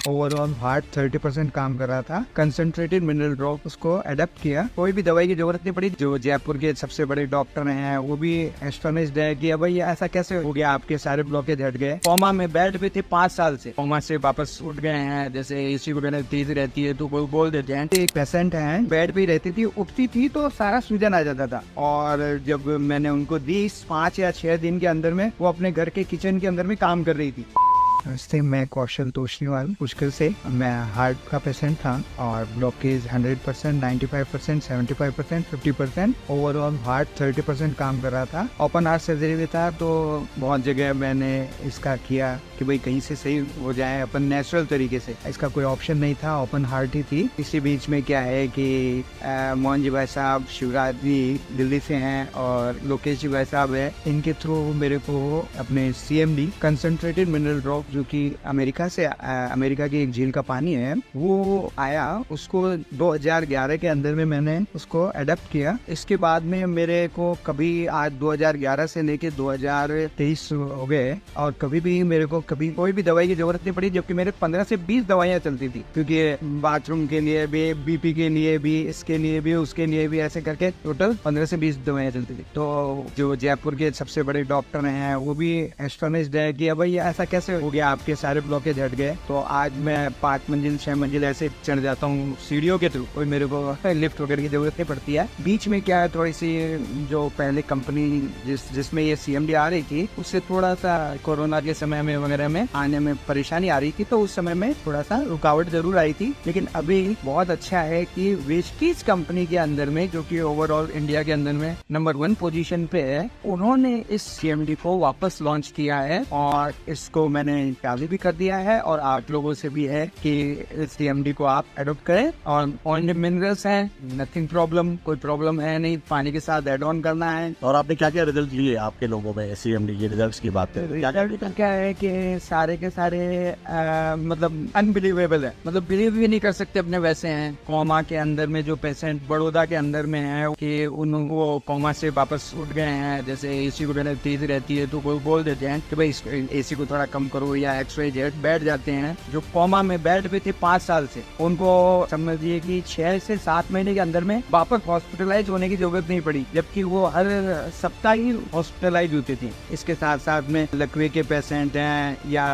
Overall heart 30% काम कर रहा था। कंसंट्रेटेड मिनरल ड्रॉप उसको अडेप्ट किया, कोई भी दवाई की जरूरत नहीं पड़ी। जो जयपुर के सबसे बड़े डॉक्टर हैं वो भी एस्टोनिश्ड है कि भाई ऐसा कैसे हो गया, आपके सारे ब्लॉकेज हट गए। कोमा में बेड पे थे 5 साल से, कोमा से वापस उठ गए हैं। जैसे एसी वगैरह तेज रहती है तो कोई बोल देते हैं। एक पेशेंट है बेड पे रहती थी, उठती थी तो सारा सूजन आ जाता था, और जब मैंने उनको दी 5 या 6 दिन के अंदर में वो अपने घर के किचन के अंदर में काम कर रही थी। नमस्ते, मैं कौशल तोशनीवाल पुष्कर से। मैं हार्ट का पेशेंट था और ब्लॉकेज 100%, 95%, 75%, 50%, ओवरऑल हार्ट 30% काम कर रहा था। ओपन हार्ट सर्जरी भी था, तो बहुत जगह मैंने इसका किया कि भाई कहीं से सही हो जाए अपन नेचुरल तरीके से। इसका कोई ऑप्शन नहीं था, ओपन हार्ट ही थी। इसी बीच में क्या है कि मोहन जी भाई साहब, शिवराज जी दिल्ली से हैं और लोकेश जी भाई साहब है, इनके थ्रू मेरे को अपने CMD कंसंट्रेटेड मिनरल ड्रॉप, जो कि अमेरिका की एक झील का पानी है, वो आया। उसको 2011 के अंदर में मैंने उसको अडेप्ट किया। इसके बाद में मेरे को कभी आज 2011 से लेके 2023 हो गए और कभी भी मेरे को कभी कोई भी दवाई की जरूरत नहीं पड़ी, जबकि मेरे 15 से 20 दवाइयाँ चलती थी, क्योंकि बाथरूम के लिए भी, BP के लिए भी, इसके लिए भी, उसके लिए भी, ऐसे करके टोटल 15 से 20 दवाइयाँ चलती थी। तो जो जयपुर के सबसे बड़े डॉक्टर हैं वो भी एस्टोनिश्ड है कि भाई ऐसा कैसे हो गया, आपके सारे ब्लॉकेज हट गए। तो आज मैं 5 मंजिल 6 मंजिल ऐसे चढ़ जाता हूँ सीढ़ियों के थ्रू, कोई मेरे को लिफ्ट वगैरह की जरूरत नहीं पड़ती है। बीच में क्या है, थोड़ी सी जो पहले कंपनी जिसमें ये CMD आ रही थी, उससे थोड़ा सा कोरोना के समय में वगैरह में आने में परेशानी आ रही थी, तो उस समय में थोड़ा सा रुकावट जरूर आई थी। लेकिन अभी बहुत अच्छा है कि वेस्टीज कंपनी के अंदर में, जो कि ओवरऑल इंडिया के अंदर में नंबर 1 पोजीशन पे है, उन्होंने इस CMD को वापस लॉन्च किया है और इसको मैंने चालू भी कर दिया है। और आप लोगों से भी है कि इस CMD को आप एडॉप्ट करें। और ऑन मिनरल्स है, नथिंग प्रॉब्लम, कोई प्रॉब्लम है नहीं, पानी के साथ एड ऑन करना है। और आपने क्या क्या रिजल्ट लिए आपके लोगों में CMD के रिजल्ट्स की बात करें? क्या है कि सारे के सारे मतलब अनबिलीवेबल है, मतलब बिलीव भी नहीं कर सकते अपने वैसे हैं। कोमा के अंदर में जो पेशेंट बड़ौदा के अंदर में है कि वो कोमा से वापस उठ गए हैं। जैसे एसी वगैरह तेज रहती है तो कोई बोल देते हैं कि भाई AC को थोड़ा कम करो या XYZ, बैठ जाते हैं। जो कोमा में बेड पे थे 5 साल से, उनको समझिए कि 6 से 7 महीने के अंदर में वापस हॉस्पिटलाइज होने की जरूरत नहीं पड़ी, जबकि वो हर सप्ताह ही हॉस्पिटलाइज होती थी। इसके साथ साथ में लकवे के पेशेंट हैं या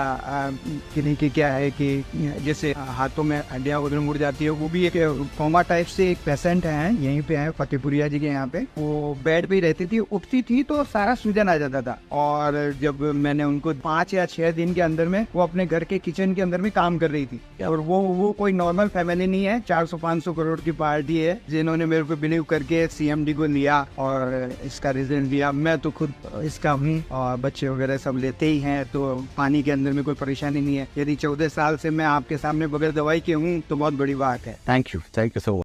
किन्हीं की क्या है कि जैसे हाथों में हड्डियां वगैरह मुड़ जाती है, वो भी एक कोमा टाइप से एक पेशेंट है, यहीं पे है फतेहपुरिया जी के यहाँ पे। वो बेड पे ही रहती थी, उठती थी तो सारा सूजन आ जाता था, और जब मैंने उनको 5 या 6 दिन के अंदर में वो अपने घर के किचन के अंदर में काम कर रही थी। और वो कोई नॉर्मल फैमिली नहीं है, 400-500 करोड़ की पार्टी है जिन्होंने मेरे को बिलीव करके CMD को लिया और इसका रिजल्ट दिया। मैं तो खुद इसका हूँ और बच्चे वगैरह सब लेते ही हैं, तो पानी के अंदर में कोई परेशानी नहीं है। यदि 14 साल से मैं आपके सामने बगैर दवाई के हूँ तो बहुत बड़ी बात है। Thank you so much.